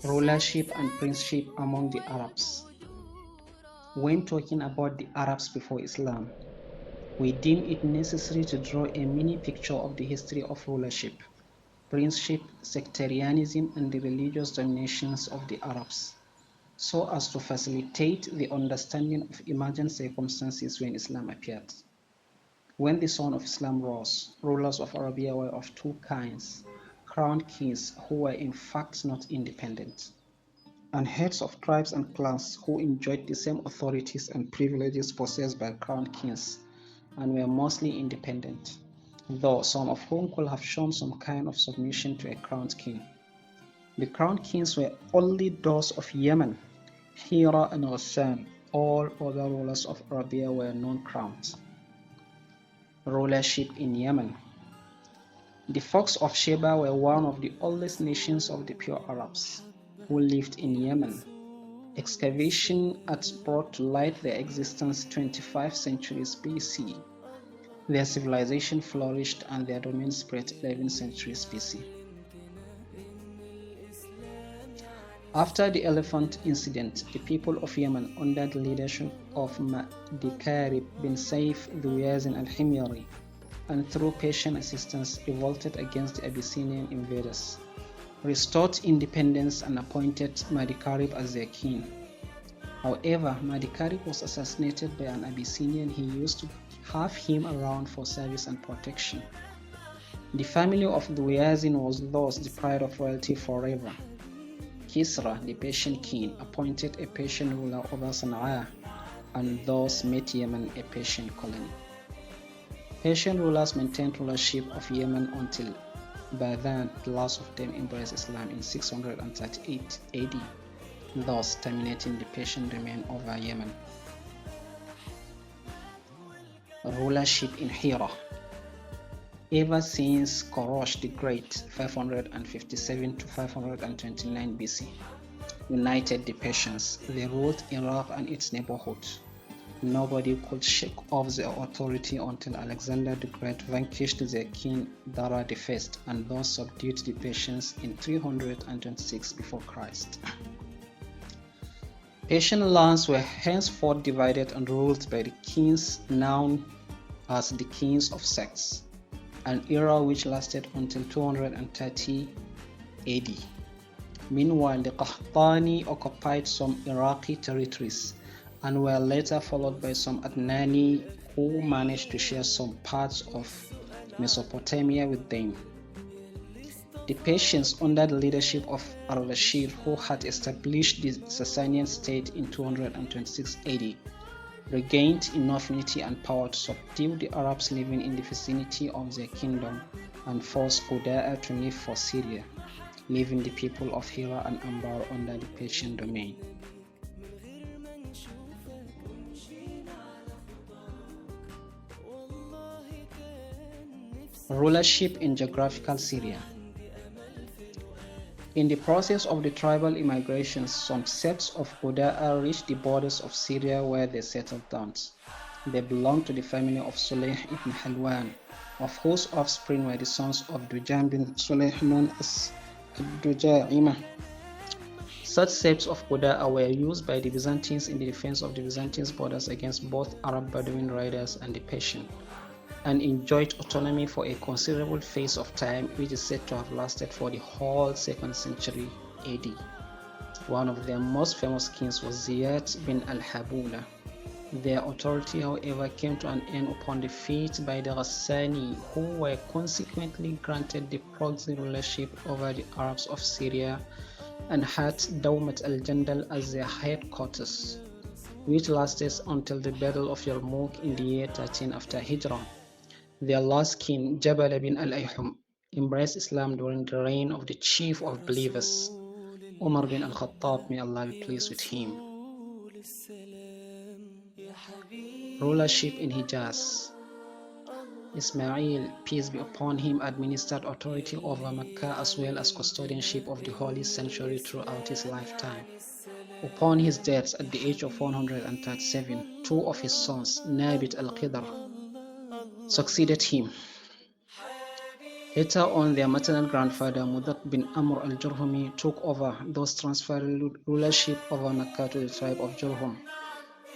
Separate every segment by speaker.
Speaker 1: Rulership and Princeship among the Arabs. When talking about the Arabs before Islam, we deem it necessary to draw a mini picture of the history of rulership, princeship, sectarianism, and the religious dominations of the Arabs, so as to facilitate the understanding of emergent circumstances when Islam appeared. When the sun of Islam rose, rulers of Arabia were of two kinds: crowned kings who were in fact not independent, and heads of tribes and clans who enjoyed the same authorities and privileges possessed by crowned kings and were mostly independent, though some of whom could have shown some kind of submission to a crowned king. The crowned kings were only those of Yemen, Hira and Ghassan. All other rulers of Arabia were non-crowned. Rulership in Yemen. The folks of Sheba were one of the oldest nations of the pure Arabs who lived in Yemen. Excavation had brought to light their existence 25 centuries BC. Their civilization flourished and their domain spread 11 centuries BC. After the elephant incident, the people of Yemen, under the leadership of Madikarib bin Saif Dhuwazin al-Himyari, and through patient assistance, revolted against the Abyssinian invaders, restored independence, and appointed Madikarib as their king. However, Madikarib was assassinated by an Abyssinian he used to have him around for service and protection. The family of Dhuwazin was thus deprived of royalty forever. Kisra, the Persian king, appointed a Persian ruler over Sana'a, and thus made Yemen a Persian colony. Persian rulers maintained rulership of Yemen until Badan, the last of them, embraced Islam in 638 AD, thus terminating the Persian domain over Yemen. Rulership in Hira. Ever since Korosh the Great, 557 to 529 BC, united the Persians, they ruled Iraq and its neighborhood. Nobody could shake off their authority until Alexander the Great vanquished their king Dara I and thus subdued the Persians in 326 before Christ. Persian lands were henceforth divided and ruled by the kings known as the kings of sects, an era which lasted until 230 AD. Meanwhile, the Qahtani occupied some Iraqi territories and were later followed by some Adnani who managed to share some parts of Mesopotamia with them. The Persians, under the leadership of Al-Rashid, who had established the Sasanian state in 226 AD, regained enough unity and power to subdue the Arabs living in the vicinity of their kingdom and forced Qudaa to leave for Syria, leaving the people of Hira and Anbar under the Persian domain. Rulership in geographical Syria. In the process of the tribal immigrations, some sects of Qudaa reached the borders of Syria where they settled down. They belonged to the family of Suleyh ibn Halwan, of whose offspring were the sons of Dujam bin Suleyh known as Duja'imah. Such sects of Qudaa were used by the Byzantines in the defense of the Byzantine borders against both Arab Bedouin raiders and the Persian, and enjoyed autonomy for a considerable phase of time, which is said to have lasted for the whole 2nd century AD. One of their most famous kings was Ziyad bin al-Habula. Their authority, however, came to an end upon defeat by the Ghassani, who were consequently granted the proxy rulership over the Arabs of Syria and had Dawmat al-Jandal as their headquarters, which lasted until the Battle of Yarmouk in the year 13 after Hijrah. Their last king, Jabal bin al-Ayhum, embraced Islam during the reign of the chief of believers, Umar bin al-Khattab, may Allah be pleased with him. Rulership in Hijaz. Ismail, peace be upon him, administered authority over Mecca as well as custodianship of the holy sanctuary throughout his lifetime. Upon his death at the age of 137, two of his sons, Nabit al-Qidr, succeeded him. Later on, their maternal grandfather Mudad bin Amr al-Jurhumi took over, thus transferring rulership over Mecca to the tribe of Jurhum,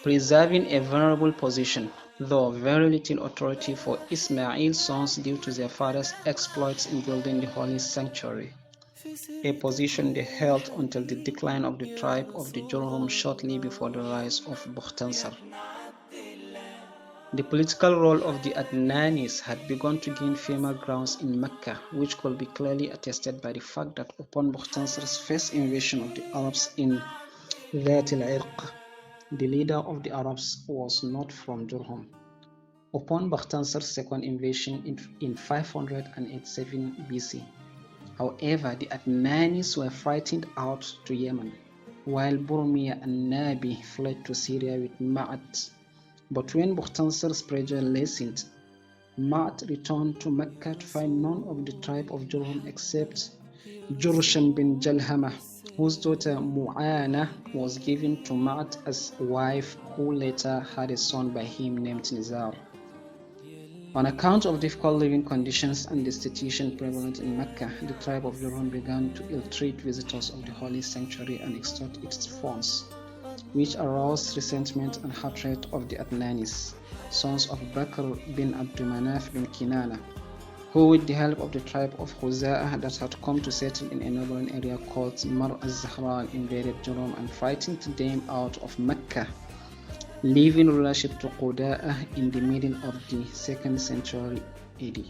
Speaker 1: preserving a vulnerable position, though very little authority for Ismail's sons due to their father's exploits in building the holy sanctuary, a position they held until the decline of the tribe of the Jurhum shortly before the rise of Bukhtansar. The political role of the Adnanis had begun to gain firmer grounds in Mecca, which could be clearly attested by the fact that upon Bukhtansar's first invasion of the Arabs in Dhat al-Irq, the leader of the Arabs was not from Jurhum. Upon Bukhtansar's second invasion in 587 BC, however, the Adnanis were frightened out to Yemen, while Burmiya and Nabi fled to Syria with Ma'at. But when Bukhtansar's pressure lessened, Ma'at returned to Mecca to find none of the tribe of Jurhum except Jursham bin Jalhama, whose daughter Mu'ana was given to Ma'at as a wife, who later had a son by him named Nizar. On account of difficult living conditions and destitution prevalent in Mecca, the tribe of Jurhum began to ill-treat visitors of the holy sanctuary and extort its funds, which aroused resentment and hatred of the Adnanis, sons of Bakr bin Abdulmanaf bin Kinana, who with the help of the tribe of Khuza'ah that had come to settle in a neighboring area called Mar al-Zahran invaded Jurhum and frightened them out of Mecca, leaving rulership to Quda'ah in the middle of the 2nd century AD.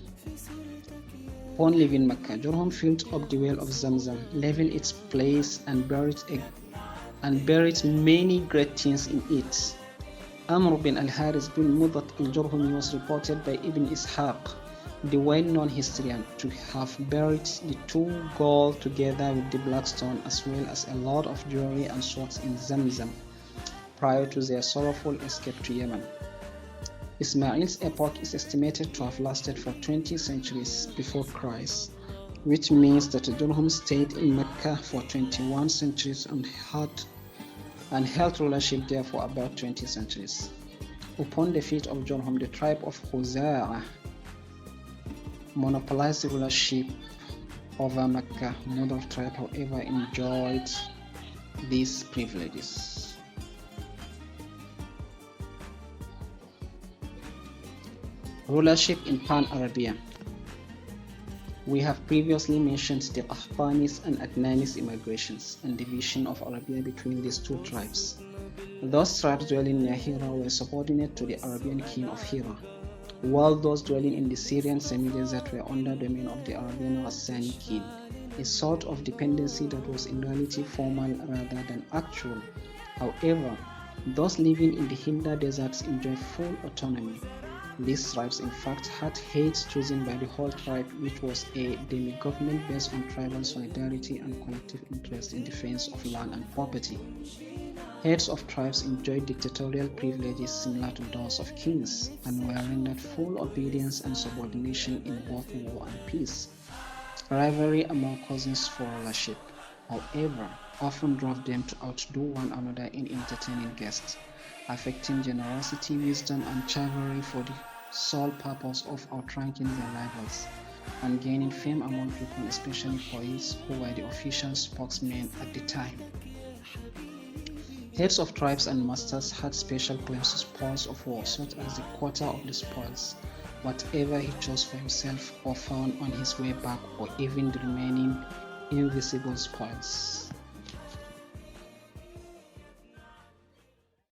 Speaker 1: Upon leaving Mecca, Jurhum filled up the well of Zamzam, leveled its place and buried many great things in it. Amr bin al-Haris bin Mudat al-Jurhumi was reported by Ibn Ishaq, the well-known historian, to have buried the 2 gold together with the black stone, as well as a lot of jewelry and swords in Zamzam, prior to their sorrowful escape to Yemen. Ismail's epoch is estimated to have lasted for 20 centuries before Christ, which means that Jurhum stayed in Mecca for 21 centuries and held rulership there for about 20 centuries. Upon the defeat of Jurhum, the tribe of Khuza'ah monopolized the rulership over Mecca. Another tribe, however, enjoyed these privileges. Rulership in Pan-Arabia. We have previously mentioned the Qahtanis and Adnanis immigrations and division of Arabia between these 2 tribes. Those tribes dwelling near Hira were subordinate to the Arabian king of Hira, while those dwelling in the Syrian semi-desert were under the domain of the Arabian Ghassani king, a sort of dependency that was in reality formal rather than actual. However, those living in the Hinda deserts enjoyed full autonomy. These tribes in fact had heads chosen by the whole tribe, which was a demi-government based on tribal solidarity and collective interest in defense of land and property. Heads of tribes enjoyed dictatorial privileges similar to those of kings, and were rendered full obedience and subordination in both war and peace. Rivalry among cousins for rulership, however, often drove them to outdo one another in entertaining guests, affecting generosity, wisdom, and chivalry for the sole purpose of outranking their rivals, and gaining fame among people, especially poets, who were the official spokesmen at the time. Heads of tribes and masters had special claims to spoils of war, such as the quarter of the spoils, whatever he chose for himself or found on his way back, or even the remaining invisible spoils.